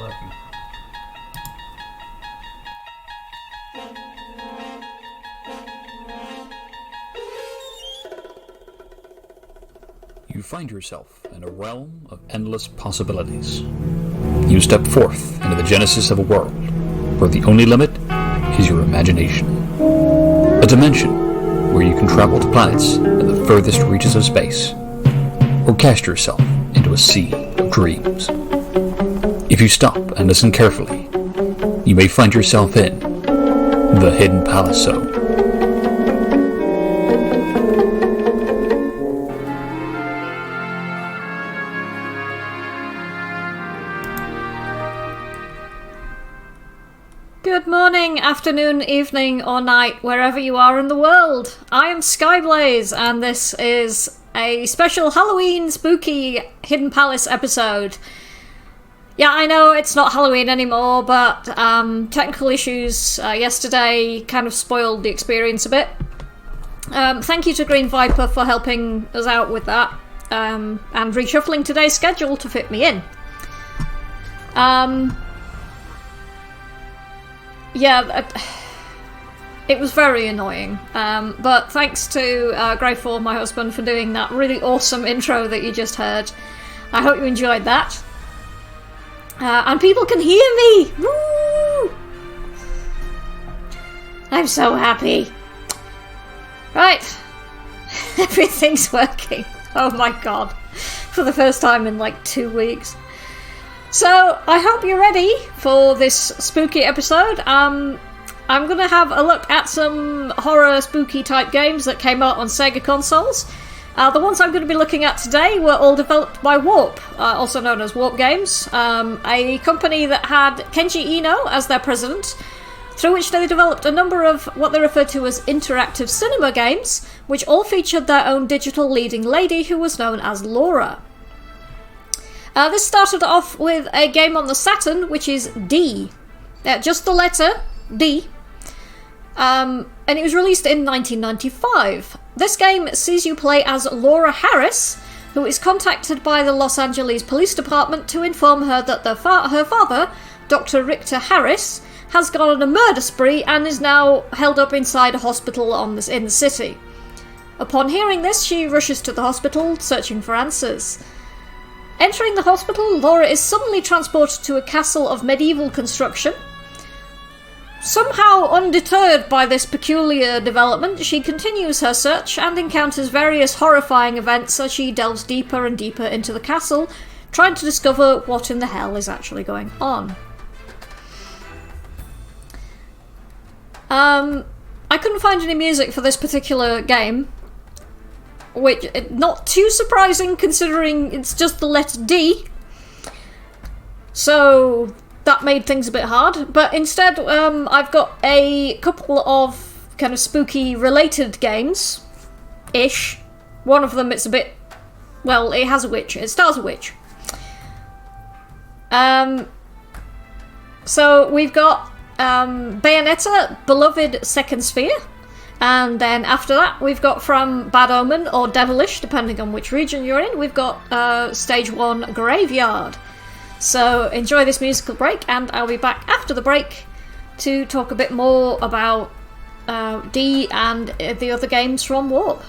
working. You find yourself in a realm of endless possibilities. You step forth into the genesis of a world where the only limit is your imagination. A dimension where you can travel to planets in the furthest reaches of space, or cast yourself into a sea of dreams. If you stop and listen carefully, you may find yourself in the Hidden Palace Zone. Good morning, afternoon, evening, or night, wherever you are in the world. I am Skyblaze, and this is a special Halloween spooky Hidden Palace episode. Yeah, I know it's not Halloween anymore, but technical issues yesterday kind of spoiled the experience a bit. Thank you to Green Viper for helping us out with that, and reshuffling today's schedule to fit me in. Yeah, it was very annoying, but thanks to Greyfall, my husband, for doing that really awesome intro that you just heard. I hope you enjoyed that. And people can hear me! Woo! I'm so happy. Right. Everything's working. Oh my god. For the first time in like 2 weeks. So, I hope you're ready for this spooky episode. I'm going to have a look at some horror spooky type games that came out on Sega consoles. The ones I'm going to be looking at today were all developed by Warp, also known as Warp Games, a company that had Kenji Eno as their president, through which they developed a number of what they refer to as interactive cinema games, which all featured their own digital leading lady who was known as Laura. This started off with a game on the Saturn, which is D. Just the letter D. And it was released in 1995. This game sees you play as Laura Harris, who is contacted by the Los Angeles Police Department to inform her that her father, Dr. Richter Harris, has gone on a murder spree and is now held up inside a hospital in the city. Upon hearing this, she rushes to the hospital, searching for answers. Entering the hospital, Laura is suddenly transported to a castle of medieval construction. Somehow undeterred by this peculiar development, she continues her search and encounters various horrifying events as she delves deeper and deeper into the castle, trying to discover what in the hell is actually going on. I couldn't find any music for this particular game, which not too surprising considering it's just the letter D. So that made things a bit hard, but instead I've got a couple of kind of spooky related games ish. One of them, it's a bit, well, it has a witch, it stars a witch. So we've got Bayonetta Beloved Second Sphere, and then after that we've got from Bad Omen or Devilish, depending on which region you're in, we've got Stage 1 Graveyard. So enjoy this musical break, and I'll be back after the break to talk a bit more about D and the other games from Warp.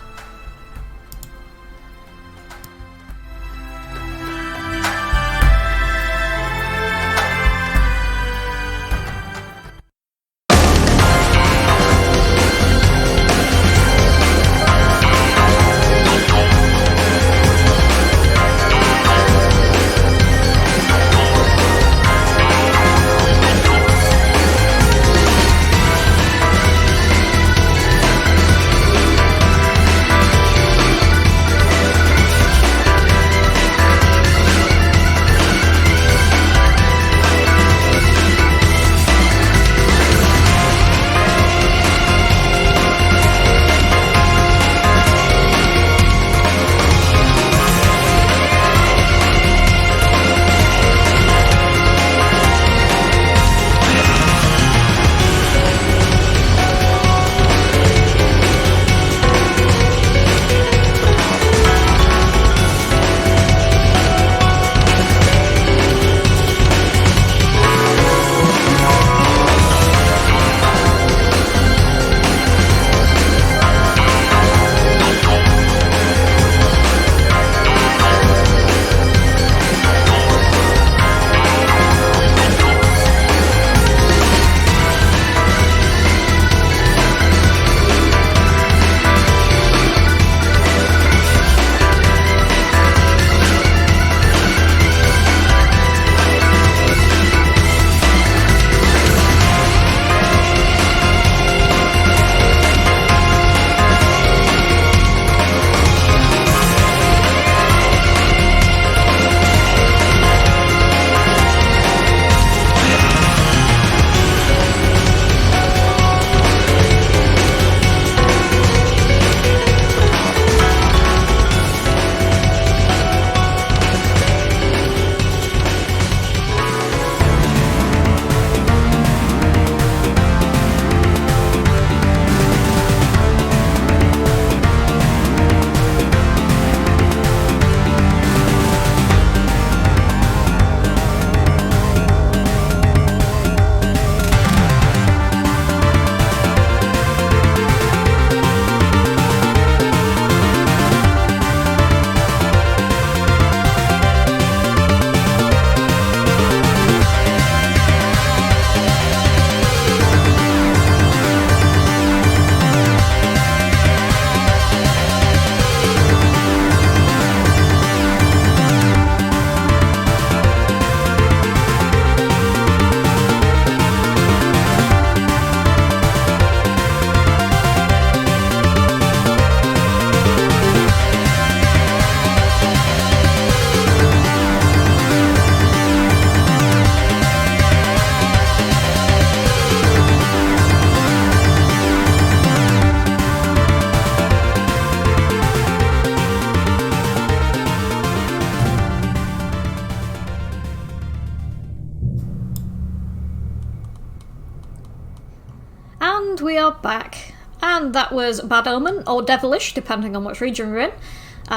And we are back. And that was Bad Omen, or Devilish, depending on which region you're in.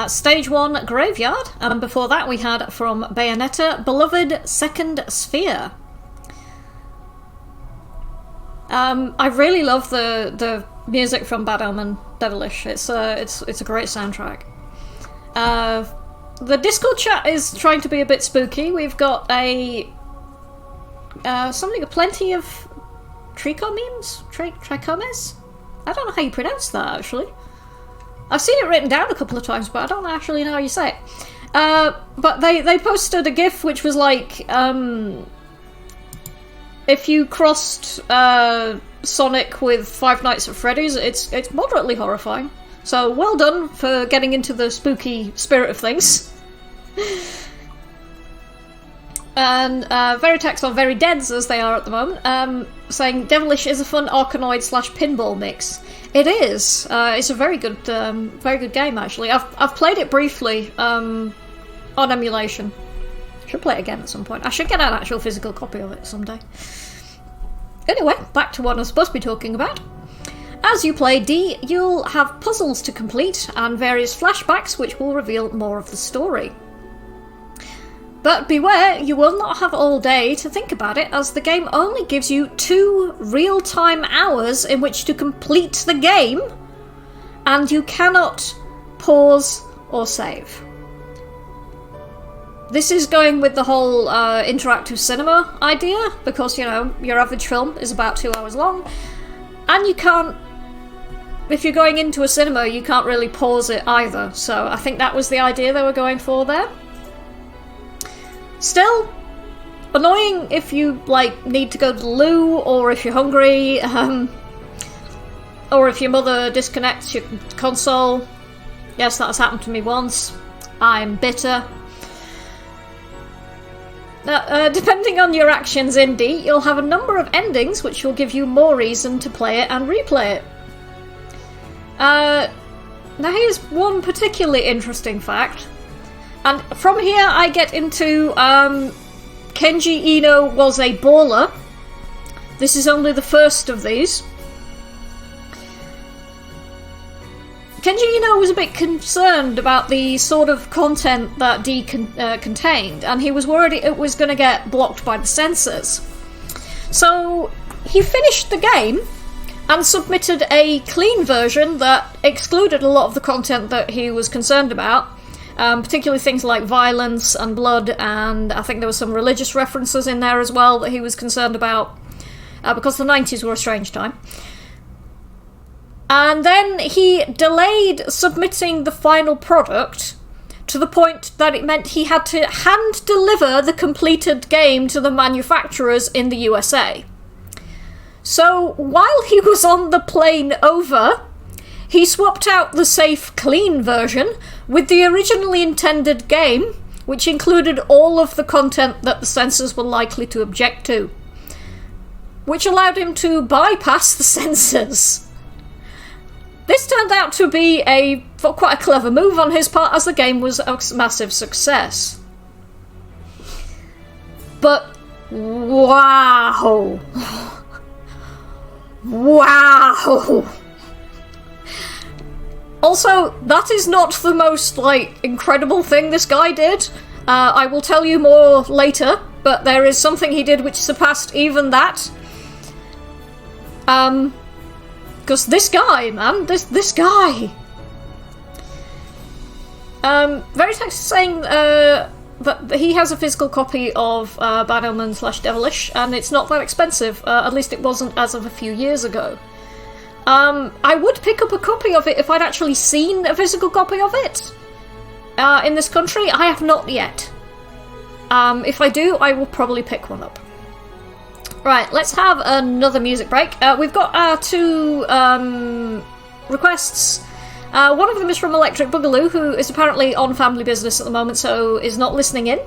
Stage 1, Graveyard. And before that we had from Bayonetta, Beloved Second Sphere. I really love the music from Bad Omen, Devilish. It's a great soundtrack. The Discord chat is trying to be a bit spooky. We've got plenty of trichomemes? Trichomes? I don't know how you pronounce that, actually. I've seen it written down a couple of times, but I don't actually know how you say it. But they posted a GIF which was like, if you crossed Sonic with Five Nights at Freddy's, it's moderately horrifying. So well done for getting into the spooky spirit of things. And Veritex are very deads as they are at the moment, saying Devilish is a fun Arkanoid / pinball mix. It is. It's a very good game actually. I've played it briefly on emulation. Should play it again at some point. I should get an actual physical copy of it someday. Anyway, back to what I'm supposed to be talking about. As you play D, you'll have puzzles to complete and various flashbacks which will reveal more of the story. But beware, you will not have all day to think about it, as the game only gives you 2 real-time hours in which to complete the game, and you cannot pause or save. This is going with the whole interactive cinema idea, because, you know, your average film is about 2 hours long, and you can't, if you're going into a cinema, you can't really pause it either, so I think that was the idea they were going for there. Still, annoying if you, like, need to go to the loo, or if you're hungry, or if your mother disconnects your console. Yes, that has happened to me once. I'm bitter. Now, depending on your actions in D, you'll have a number of endings which will give you more reason to play it and replay it. Now here's one particularly interesting fact. And from here I get into Kenji Eno was a baller. This is only the first of these. Kenji Eno was a bit concerned about the sort of content that D contained, and he was worried it was going to get blocked by the censors. So he finished the game and submitted a clean version that excluded a lot of the content that he was concerned about. Particularly things like violence and blood, and I think there were some religious references in there as well that he was concerned about, because the 90s were a strange time. And then he delayed submitting the final product to the point that it meant he had to hand-deliver the completed game to the manufacturers in the USA. So while he was on the plane over, he swapped out the safe, clean version with the originally intended game, which included all of the content that the censors were likely to object to, which allowed him to bypass the censors. This turned out to be quite a clever move on his part, as the game was a massive success. But wow! Wow! Also, that is not the most, like, incredible thing this guy did. I will tell you more later, but there is something he did which surpassed even that. Because this guy, man, this guy. Veritex is saying that he has a physical copy of Bad Omen / Devilish, and it's not that expensive. At least it wasn't as of a few years ago. I would pick up a copy of it if I'd actually seen a physical copy of it. In this country, I have not yet. If I do, I will probably pick one up. Right, let's have another music break. We've got 2 requests. One of them is from Electric Boogaloo, who is apparently on family business at the moment, so is not listening in.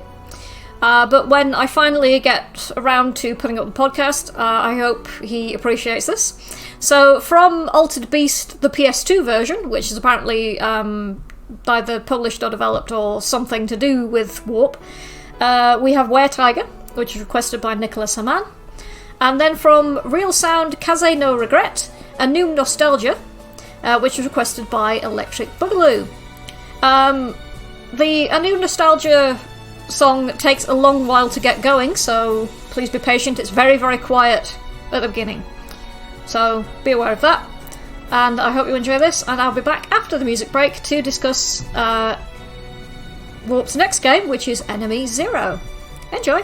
But when I finally get around to putting up the podcast, I hope he appreciates this. So, from Altered Beast, the PS2 version, which is apparently either published or developed or something to do with Warp, we have Were Tiger, which is requested by Nicholas Haman. And then from Real Sound, Kaze no Regret, A New Nostalgia, which was requested by Electric Boogaloo. The A New Nostalgia song takes a long while to get going, so please be patient. It's very, very quiet at the beginning. So be aware of that. And I hope you enjoy this, and I'll be back after the music break to discuss Warp's next game, which is Enemy Zero. Enjoy!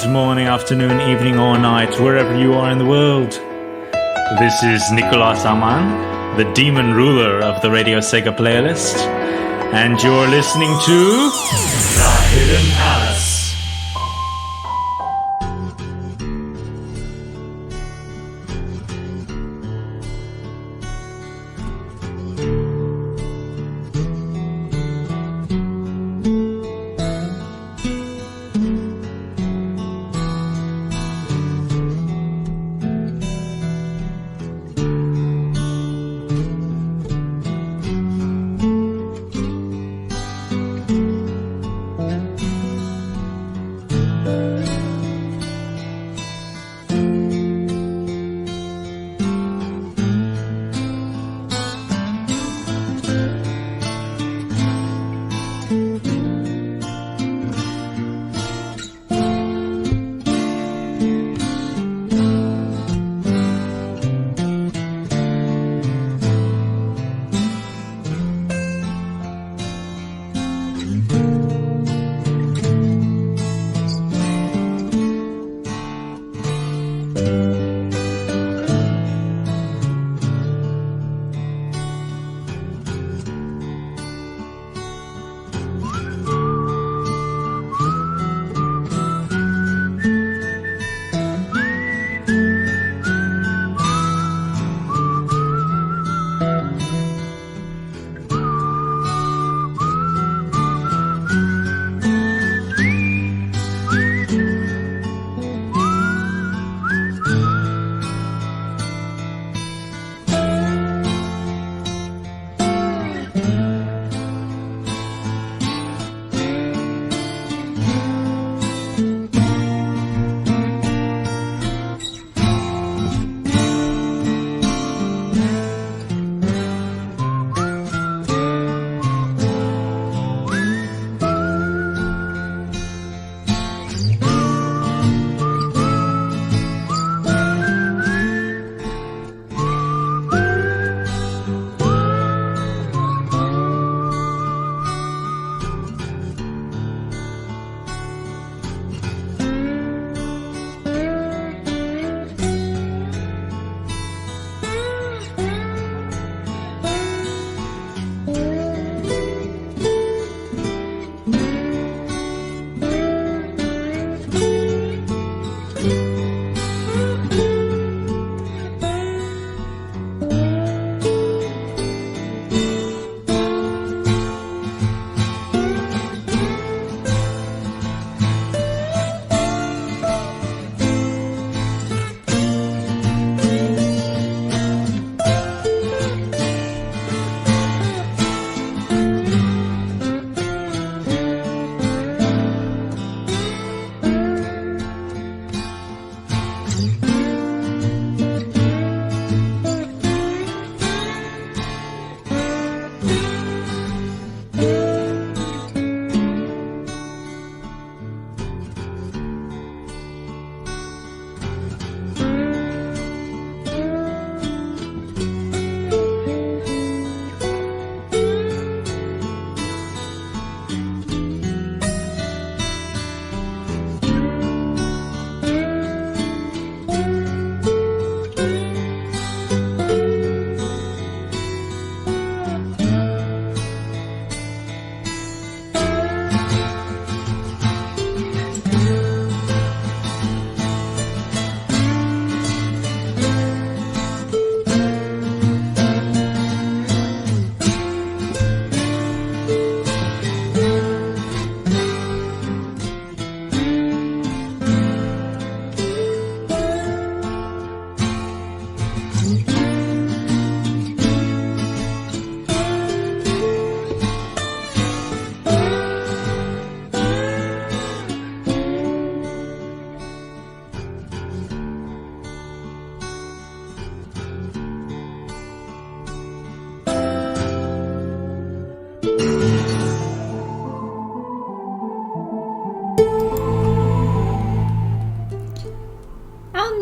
good morning, afternoon, evening, or night, wherever you are in the world. This is Nicolas Aman, the demon ruler of the Radio Sega playlist, and you're listening to The Hidden Palace.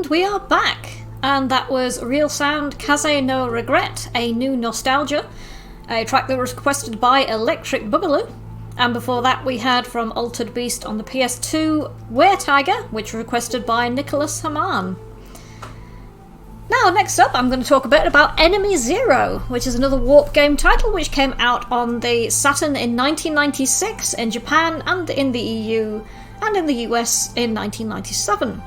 We are back, and that was Real Sound Kaze no Regret, a new nostalgia, a track that was requested by Electric Boogaloo. And before that we had from Altered Beast on the PS2, Were Tiger, which was requested by Nicholas Haman. Now, next up, I'm going to talk a bit about Enemy Zero, which is another Warp game title which came out on the Saturn in 1996 in Japan and in the EU and in the US in 1997.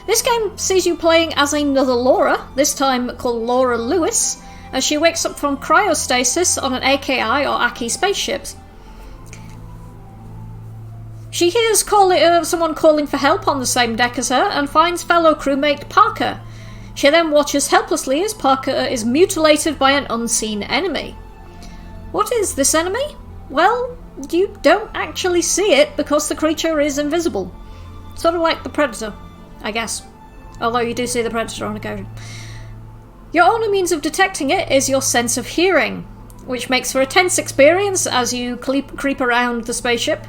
This game sees you playing as another Laura, this time called Laura Lewis, as she wakes up from cryostasis on an AKI or Aki spaceship. She hears someone calling for help on the same deck as her and finds fellow crewmate Parker. She then watches helplessly as Parker is mutilated by an unseen enemy. What is this enemy? Well, you don't actually see it because the creature is invisible. Sort of like the Predator, I guess. Although you do see the Predator on occasion. Your only means of detecting it is your sense of hearing, which makes for a tense experience as you creep around the spaceship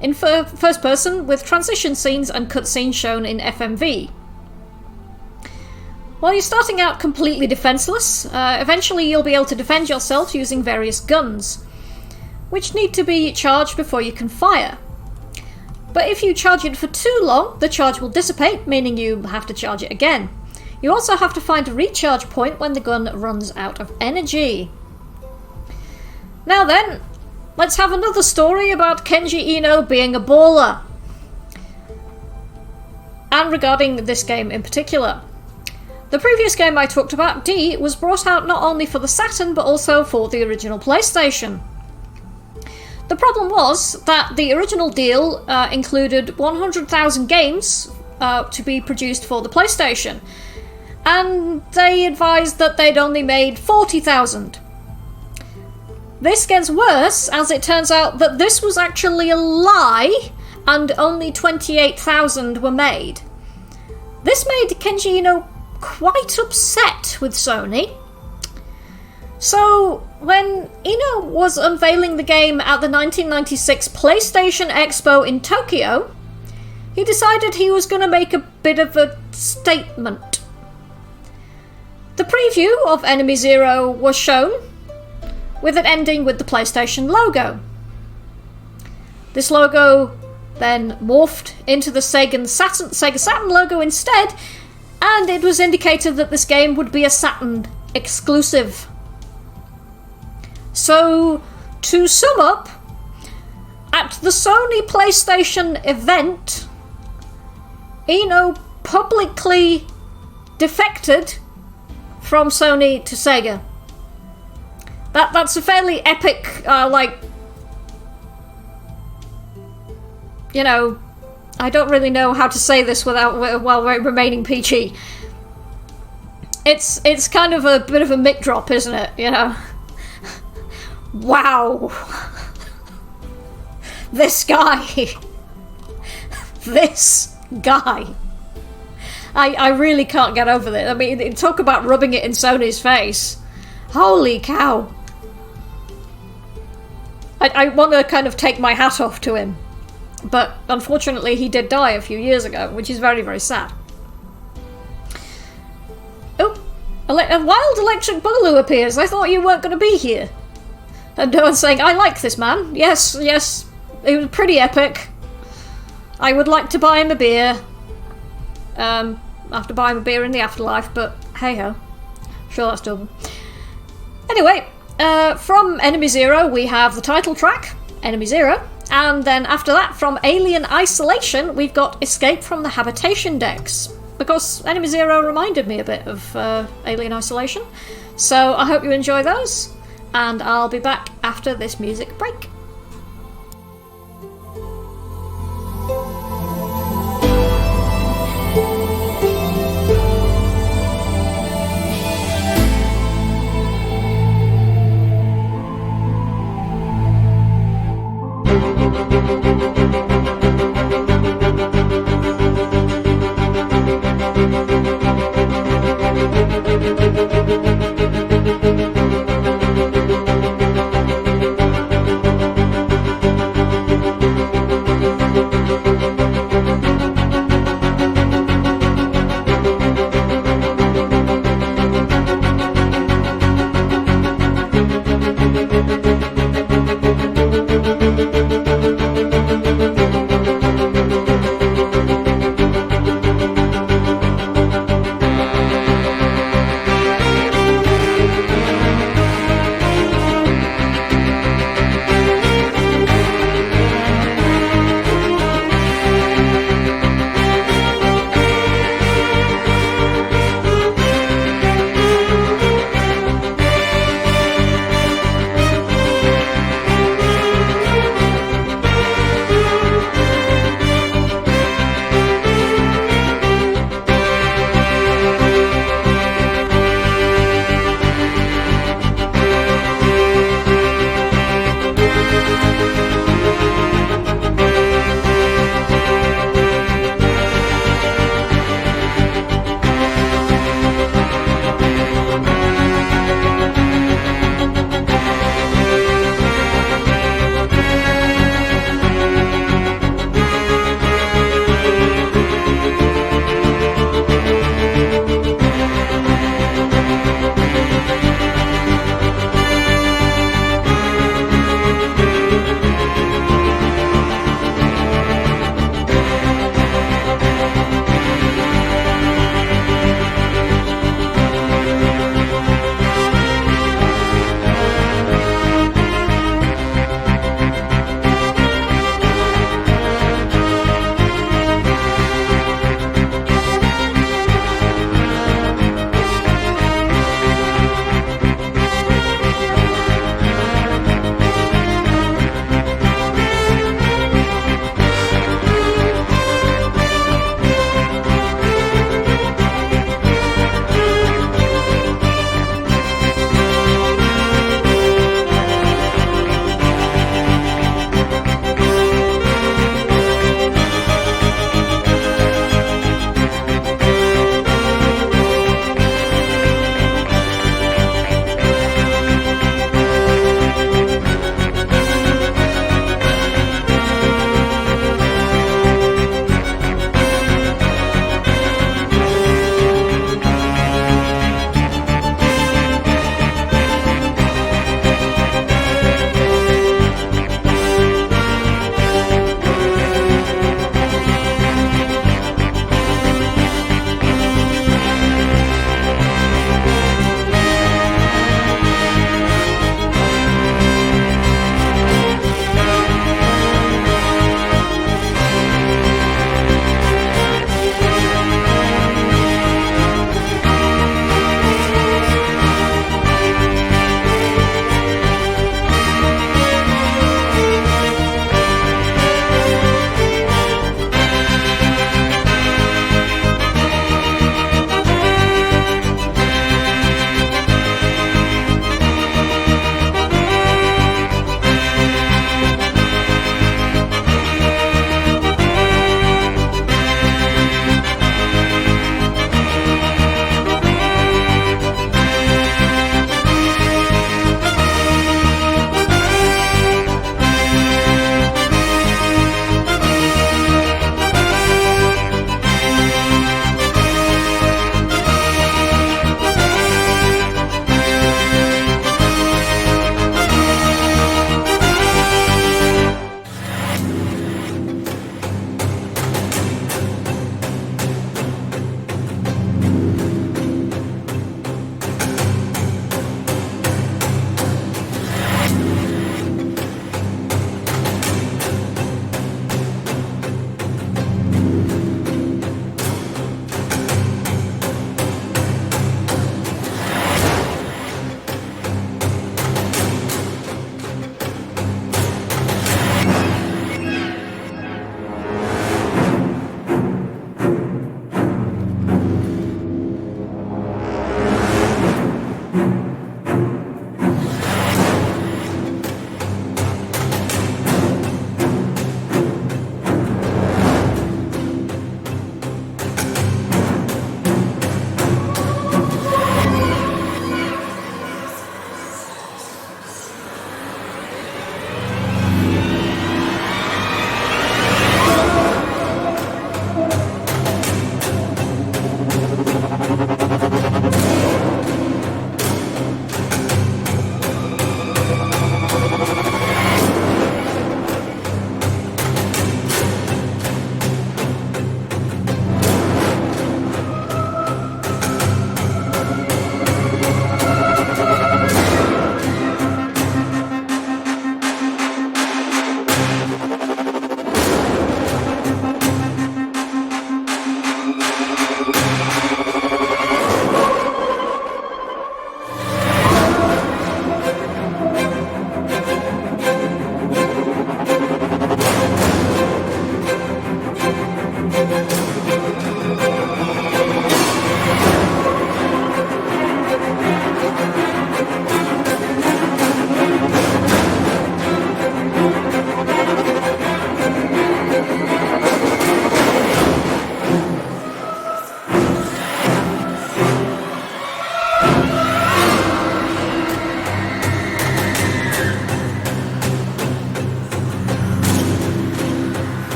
in first person with transition scenes and cutscenes shown in FMV. While you're starting out completely defenseless, eventually you'll be able to defend yourself using various guns, which need to be charged before you can fire. But if you charge it for too long, the charge will dissipate, meaning you have to charge it again. You also have to find a recharge point when the gun runs out of energy. Now then, let's have another story about Kenji Eno being a baller. And regarding this game in particular. The previous game I talked about, D, was brought out not only for the Saturn but also for the original PlayStation. The problem was that the original deal included 100,000 games to be produced for the PlayStation, and they advised that they'd only made 40,000. This gets worse as it turns out that this was actually a lie and only 28,000 were made. This made Kenji Eno quite upset with Sony. So, when Eno was unveiling the game at the 1996 PlayStation Expo in Tokyo, he decided he was going to make a bit of a statement. The preview of Enemy Zero was shown, with it ending with the PlayStation logo. This logo then morphed into the Sega Saturn logo instead, and it was indicated that this game would be a Saturn exclusive. So, to sum up, at the Sony PlayStation event, Eno publicly defected from Sony to Sega. That's a fairly epic, I don't really know how to say this while remaining PG. It's kind of a bit of a mic drop, isn't it? Wow. This guy. I really can't get over this. I mean, talk about rubbing it in Sony's face. Holy cow. I want to kind of take my hat off to him. But unfortunately he did die a few years ago, which is very, very sad. Oh, a wild electric boogaloo appears. I thought you weren't going to be here. And no one's saying, I like this man. Yes, it was pretty epic. I would like to buy him a beer. After buying a beer in the afterlife, but hey-ho. Sure, that's doable. Anyway, from Enemy Zero, we have the title track, Enemy Zero. And then after that, from Alien Isolation, we've got Escape from the Habitation decks. Because Enemy Zero reminded me a bit of Alien Isolation. So I hope you enjoy those. And I'll be back after this music break.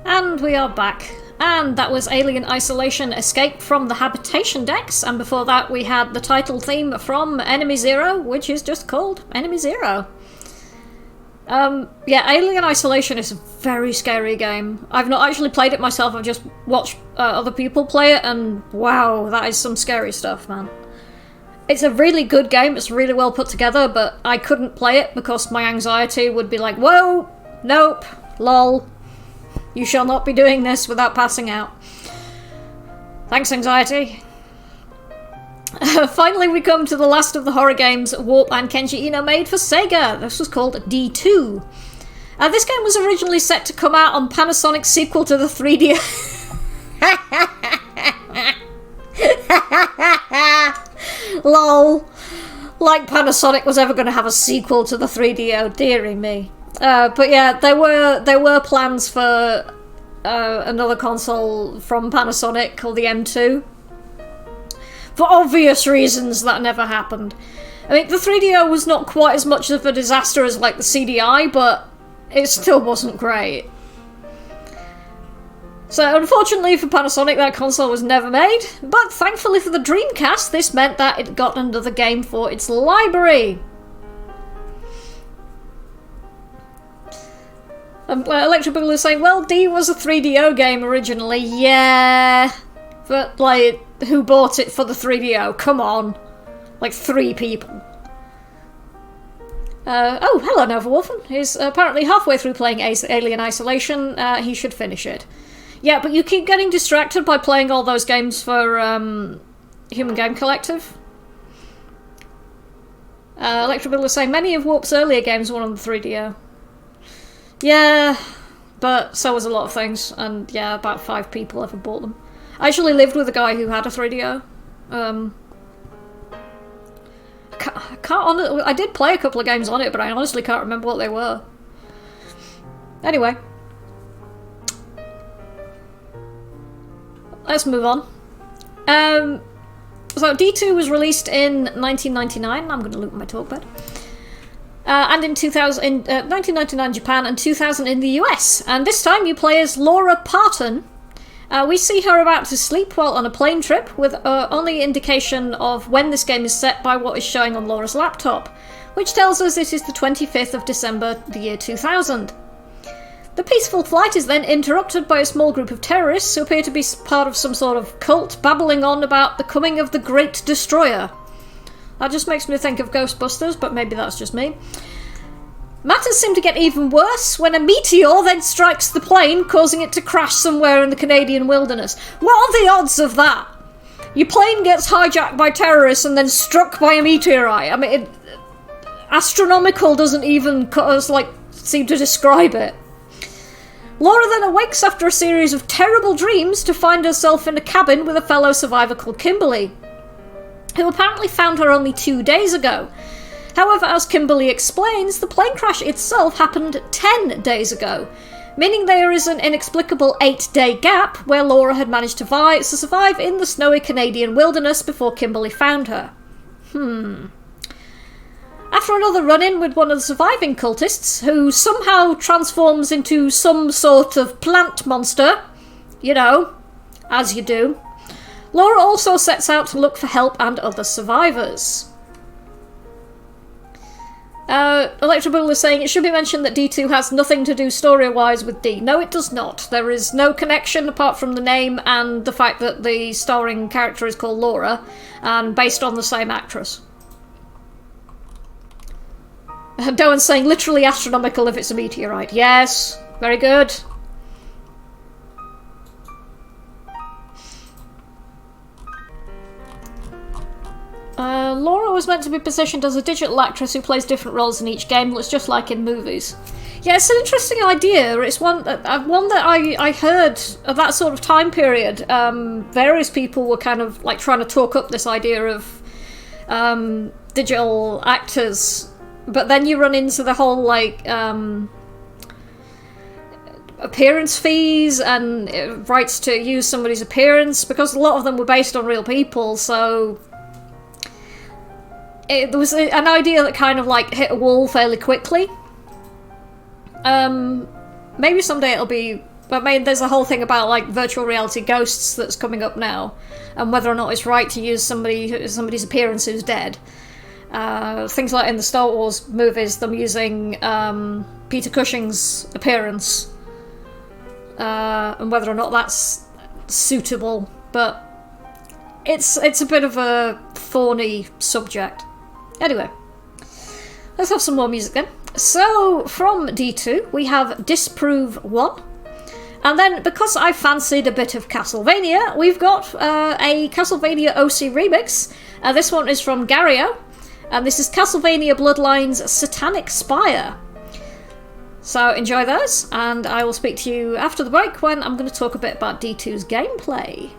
And we are back. And that was Alien Isolation Escape from the Habitation Decks, and before that we had the title theme from Enemy Zero, which is just called Enemy Zero. Yeah, Alien Isolation is a very scary game. I've not actually played it myself, I've just watched other people play it, and wow, that is some scary stuff, man. It's a really good game, it's really well put together, but I couldn't play it because my anxiety would be like, whoa, nope, lol. You shall not be doing this without passing out. Thanks, anxiety. Finally, we come to the last of the horror games Warp and Kenji Eno made for Sega. This was called D2. This game was originally set to come out on Panasonic's sequel to the 3D... LOL. Like Panasonic was ever going to have a sequel to the 3DO, dearie me. But yeah, there were plans for another console from Panasonic called the M2. For obvious reasons, that never happened. I mean, the 3DO was not quite as much of a disaster as like the CDI, but it still wasn't great. So unfortunately for Panasonic, that console was never made, but thankfully for the Dreamcast, this meant that it got another game for its library. Electric Boogaloo is saying, well, D was a 3DO game originally, yeah, but, like, who bought it for the 3DO? Come on. Like, 3 people. Oh, hello, Nova Wolfen. He's apparently halfway through playing Alien Isolation. He should finish it. Yeah, but you keep getting distracted by playing all those games for Human Game Collective. Electric Boogaloo is saying, many of Warp's earlier games were on the 3DO. Yeah, but so was a lot of things, and yeah, about 5 people ever bought them. I actually lived with a guy who had a 3DO. I did play a couple of games on it, but I honestly can't remember what they were. Anyway. Let's move on. So D2 was released in 1999. I'm going to look at my talkpad. and in 1999 Japan and 2000 in the US. And this time you play as Laura Parton. We see her about to sleep while on a plane trip, with only indication of when this game is set by what is showing on Laura's laptop, which tells us this is the 25th of December, the year 2000. The peaceful flight is then interrupted by a small group of terrorists who appear to be part of some sort of cult babbling on about the coming of the Great Destroyer. That just makes me think of Ghostbusters, but maybe that's just me. Matters seem to get even worse when a meteor then strikes the plane, causing it to crash somewhere in the Canadian wilderness. What are the odds of that? Your plane gets hijacked by terrorists and then struck by a meteorite. I mean, astronomical doesn't even seem to describe it. Laura then awakes after a series of terrible dreams to find herself in a cabin with a fellow survivor called Kimberly, who apparently found her only 2 days ago. However, as Kimberly explains, the plane crash itself happened 10 days ago, meaning there is an inexplicable 8-day gap where Laura had managed to survive in the snowy Canadian wilderness before Kimberly found her. After another run-in with one of the surviving cultists, who somehow transforms into some sort of plant monster, as you do, Laura also sets out to look for help and other survivors. Electrobull is saying, it should be mentioned that D2 has nothing to do story-wise with D. No, it does not. There is no connection apart from the name and the fact that the starring character is called Laura, and based on the same actress. Doan's saying, literally astronomical if it's a meteorite. Yes, very good. Laura was meant to be positioned as a digital actress who plays different roles in each game, looks just like in movies. Yeah, it's an interesting idea. It's one that I heard of that sort of time period. Various people were kind of like trying to talk up this idea of digital actors, but then you run into the whole appearance fees and rights to use somebody's appearance, because a lot of them were based on real people, so there was an idea that kind of hit a wall fairly quickly. Maybe someday it'll be... I mean, there's a whole thing about virtual reality ghosts that's coming up now, and whether or not it's right to use somebody's appearance who's dead. Things like in the Star Wars movies, them using Peter Cushing's appearance, and whether or not that's suitable, but it's a bit of a thorny subject. Anyway, let's have some more music then. So, from D2, we have Disprove 1. And then, because I fancied a bit of Castlevania, we've got a Castlevania OC remix. This one is from Gario, and this is Castlevania Bloodlines Satanic Spire. So enjoy those, and I will speak to you after the break when I'm going to talk a bit about D2's gameplay.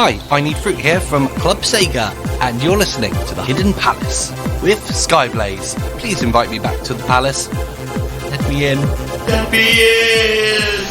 Hi, I Need Fruit here from Club Sega, and you're listening to The Hidden Palace with Skyblaze. Please invite me back to the palace. Let me in. Let me in!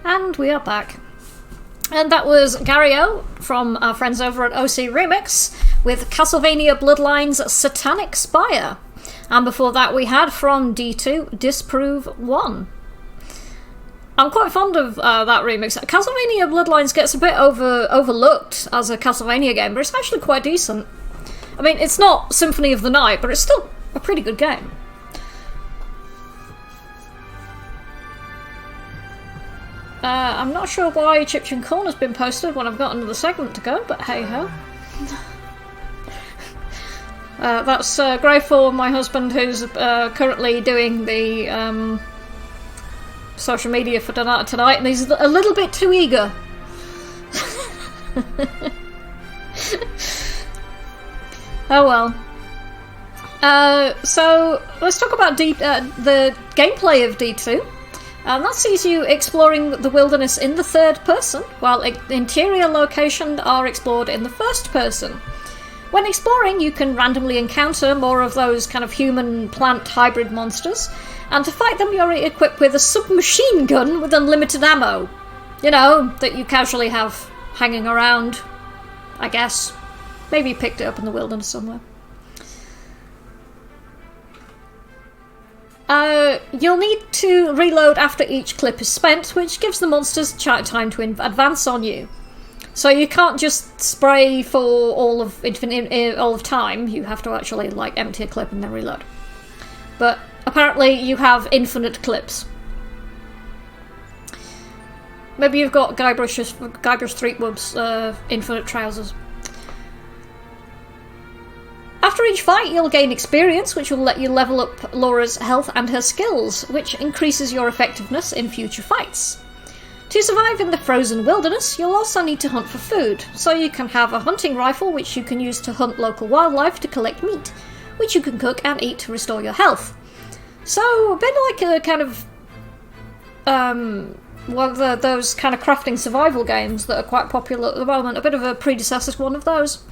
And we are back. And that was Gary O from our friends over at OC Remix with Castlevania Bloodlines Satanic Spire. And before that we had from D2 Disprove 1. I'm quite fond of that remix. Castlevania Bloodlines gets a bit overlooked as a Castlevania game, but it's actually quite decent. I mean, it's not Symphony of the Night, but it's still a pretty good game. I'm not sure why Chipchin Corner's been posted when I've got another segment to go, but hey-ho. That's great for my husband, who's currently doing the social media for tonight, and he's a little bit too eager. Oh well. So let's talk about the gameplay of D2. And that sees you exploring the wilderness in the third person, while interior locations are explored in the first person. When exploring, you can randomly encounter more of those kind of human-plant hybrid monsters, and to fight them you're equipped with a submachine gun with unlimited ammo. You know, that you casually have hanging around, I guess. Maybe you picked it up in the wilderness somewhere. You'll need to reload after each clip is spent, which gives the monsters time to advance on you. So you can't just spray for all of time. You have to actually empty a clip and then reload. But apparently you have infinite clips. Maybe you've got Guybrush Threepwood's infinite trousers. After each fight, you'll gain experience, which will let you level up Laura's health and her skills, which increases your effectiveness in future fights. To survive in the frozen wilderness, you'll also need to hunt for food, so you can have a hunting rifle which you can use to hunt local wildlife to collect meat, which you can cook and eat to restore your health. So, a bit like a kind of one of those kind of crafting survival games that are quite popular at the moment, a bit of a predecessor to one of those.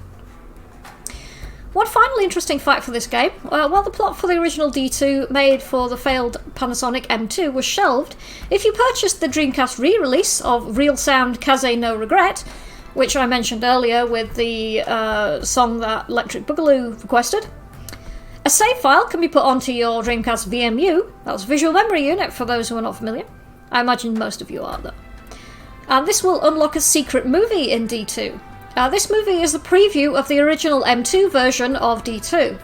One final interesting fact for this game, while the plot for the original D2 made for the failed Panasonic M2 was shelved, if you purchased the Dreamcast re-release of Real Sound Kaze No Regret, which I mentioned earlier with the song that Electric Boogaloo requested, a save file can be put onto your Dreamcast VMU, that's Visual Memory Unit for those who are not familiar. I imagine most of you are though. And this will unlock a secret movie in D2. This movie is a preview of the original M2 version of D2.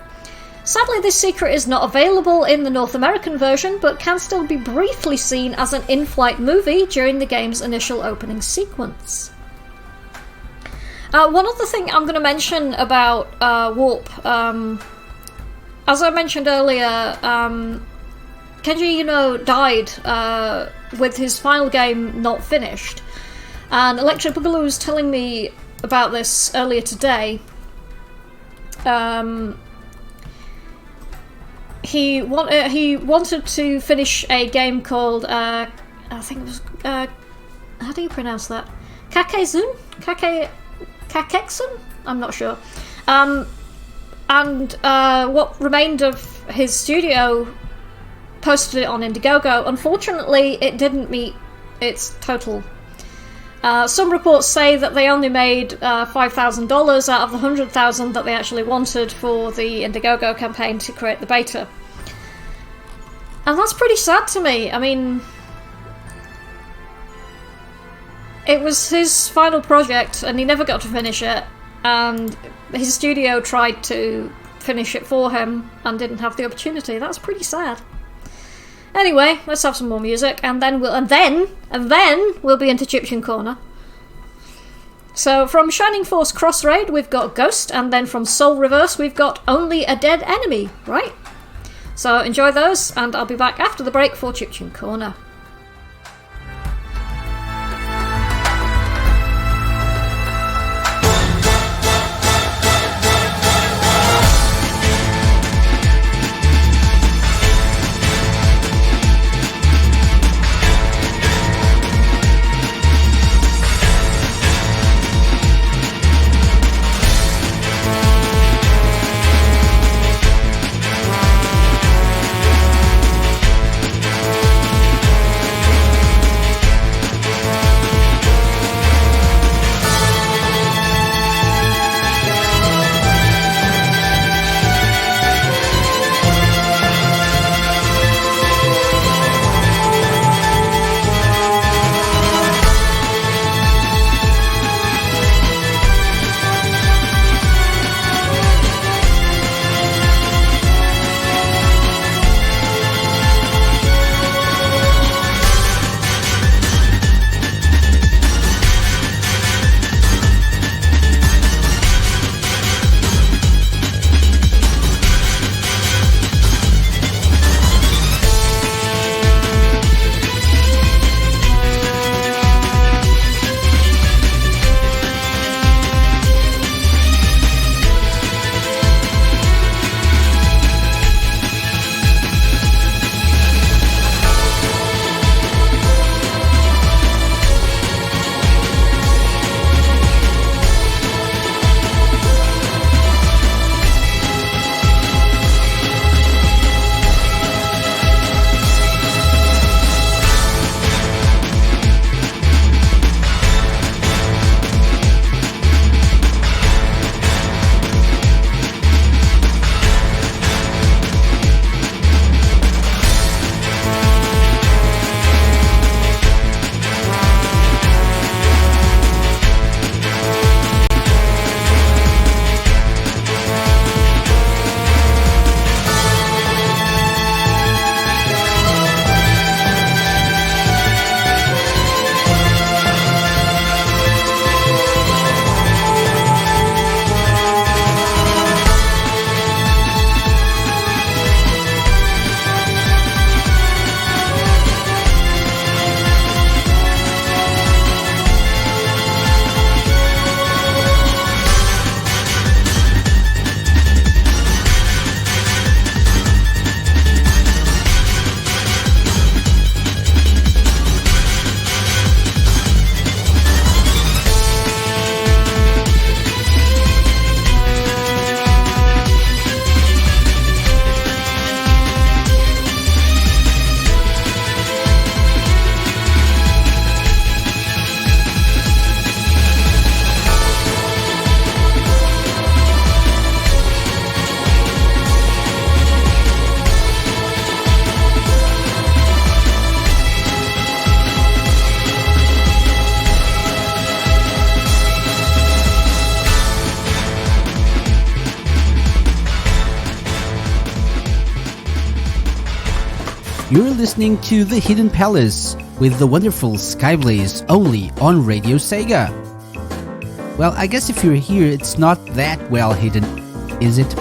Sadly, this secret is not available in the North American version, but can still be briefly seen as an in-flight movie during the game's initial opening sequence. One other thing I'm going to mention about Warp, as I mentioned earlier, Kenji Ino died with his final game not finished, and Electric Boogaloo was telling me about this earlier today. He wanted to finish a game called I think it was how do you pronounce that? Kakexun? I'm not sure. And what remained of his studio posted it on Indiegogo. Unfortunately, it didn't meet its total. Some reports say that they only made $5,000 out of the $100,000 that they actually wanted for the Indiegogo campaign to create the beta. And that's pretty sad to me. I mean, it was his final project and he never got to finish it, and his studio tried to finish it for him and didn't have the opportunity. That's pretty sad. Anyway, let's have some more music, and then we'll be into Chipchin Corner. So from Shining Force Cross Raid, we've got Ghost, and then from Soul Reverse, we've got Only a Dead Enemy, right? So enjoy those, and I'll be back after the break for Chipchin Corner. You're listening to The Hidden Palace with the wonderful Skyblaze, only on Radio Sega. Well, I guess if you're here, it's not that well hidden, is it?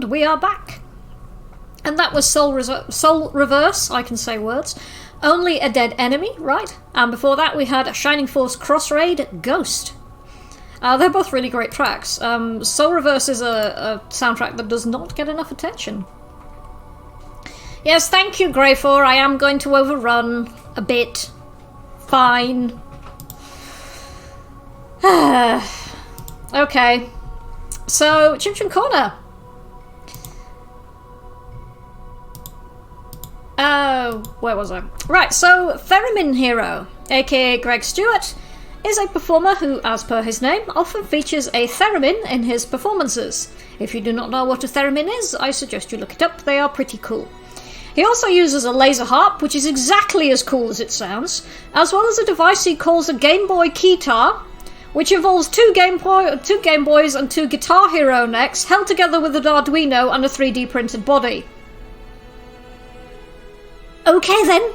We are back. And that was Soul Reverse, I can say words. Only a Dead Enemy, right? And before that we had Shining Force Cross Raid, Ghost. They're both really great tracks. Soul Reverse is a soundtrack that does not get enough attention. Yes, thank you, Grey4. I am going to overrun a bit. Fine. Okay. So, Chim Chim Corner. Where was I? Right, so Theremin Hero, aka Greg Stewart, is a performer who, as per his name, often features a theremin in his performances. If you do not know what a theremin is, I suggest you look it up, they are pretty cool. He also uses a laser harp, which is exactly as cool as it sounds, as well as a device he calls a Game Boy Keytar, which involves two Game Boys and two Guitar Hero necks held together with an Arduino and a 3D printed body. Okay then.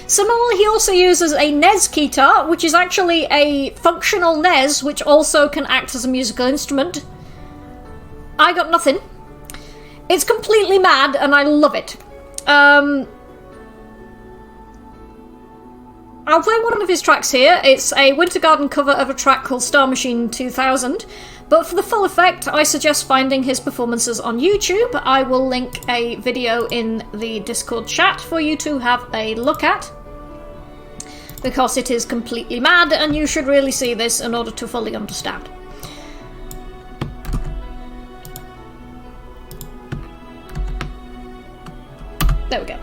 Similarly, he also uses a NES Keytar, which is actually a functional NES, which also can act as a musical instrument. I got nothing. It's completely mad, and I love it. I'll play one of his tracks here. It's a Winter Garden cover of a track called Star Machine 2000. But for the full effect, I suggest finding his performances on YouTube. I will link a video in the Discord chat for you to have a look at, because it is completely mad and you should really see this in order to fully understand. There we go.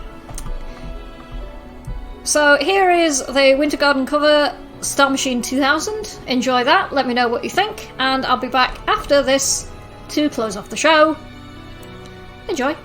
So here is the Winter Garden cover, Star Machine 2000. Enjoy that, let me know what you think, and I'll be back after this to close off the show. Enjoy.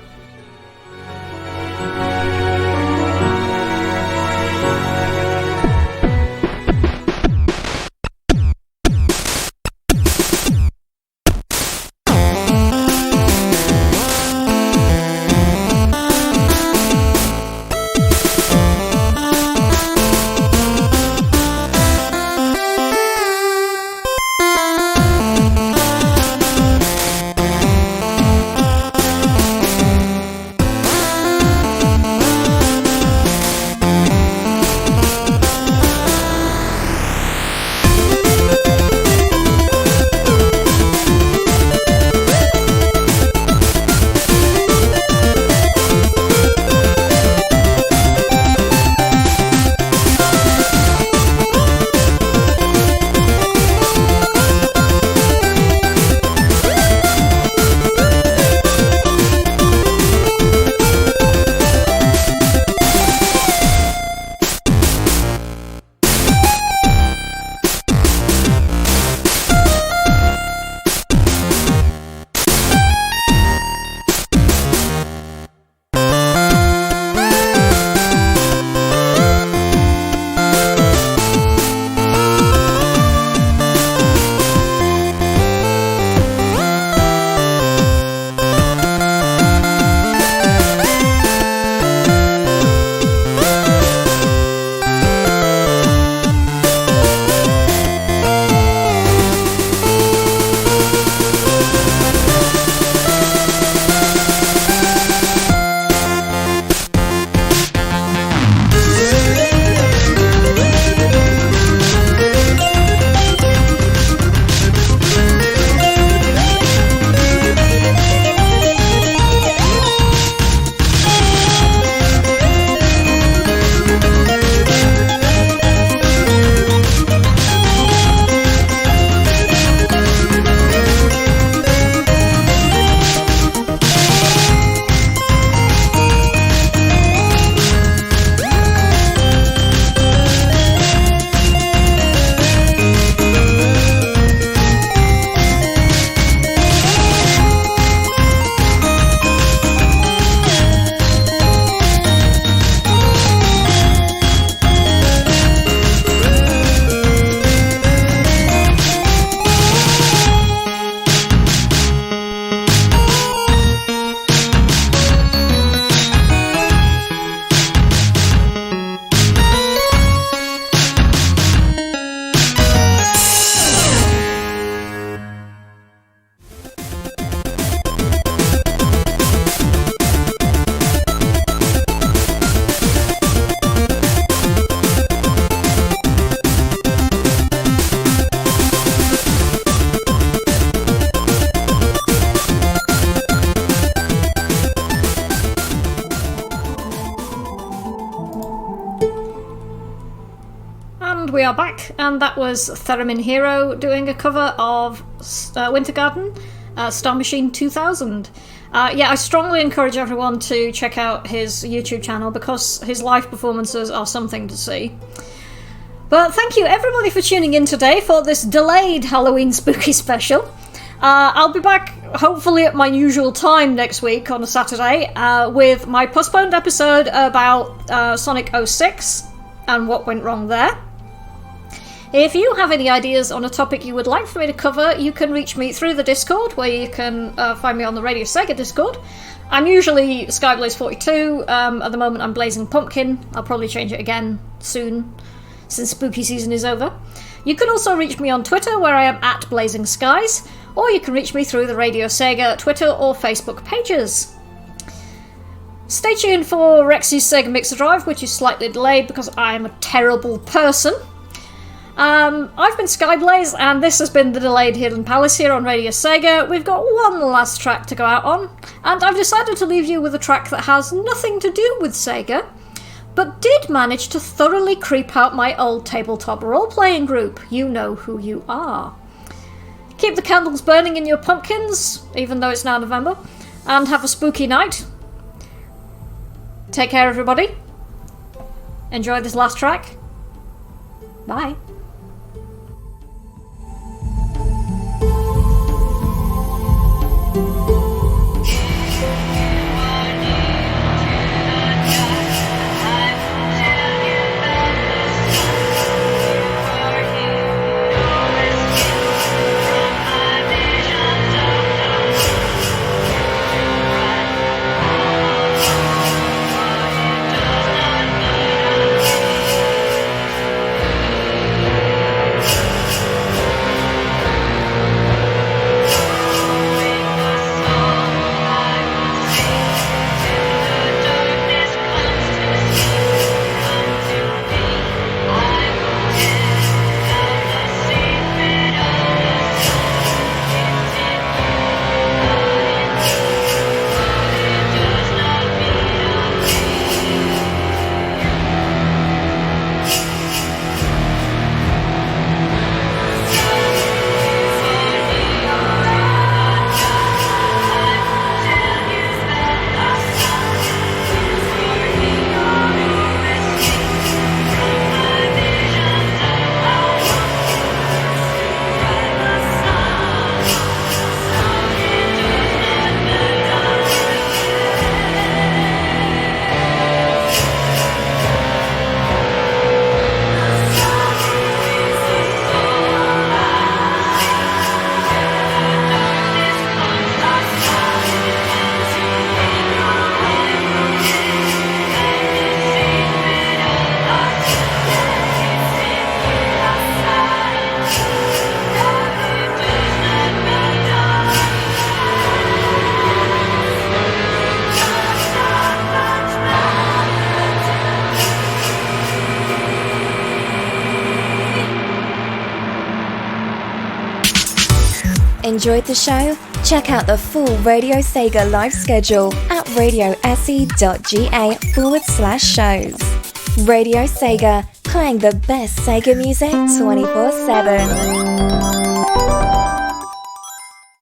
we are back, and that was Theremin Hero doing a cover of Winter Garden, Star Machine 2000. I strongly encourage everyone to check out his YouTube channel because his live performances are something to see. But thank you everybody for tuning in today for this delayed Halloween spooky special. I'll be back hopefully at my usual time next week on a Saturday with my postponed episode about Sonic 06 and what went wrong there. If you have any ideas on a topic you would like for me to cover, you can reach me through the Discord, where you can find me on the Radio Sega Discord. I'm usually Skyblaze42. At the moment I'm Blazing Pumpkin. I'll probably change it again soon, since spooky season is over. You can also reach me on Twitter, where I am at Blazing Skies, or you can reach me through the Radio Sega Twitter or Facebook pages. Stay tuned for Rexy's Sega Mixer Drive, which is slightly delayed because I am a terrible person. I've been Skyblaze, and this has been the delayed Hidden Palace here on Radio Sega. We've got one last track to go out on, and I've decided to leave you with a track that has nothing to do with Sega, but did manage to thoroughly creep out my old tabletop role-playing group. You know who you are. Keep the candles burning in your pumpkins, even though it's now November, and have a spooky night. Take care, everybody. Enjoy this last track. Bye. Enjoyed the show? Check out the full Radio Sega live schedule at radiose.ga/shows. Radio Sega, playing the best Sega music 24/7.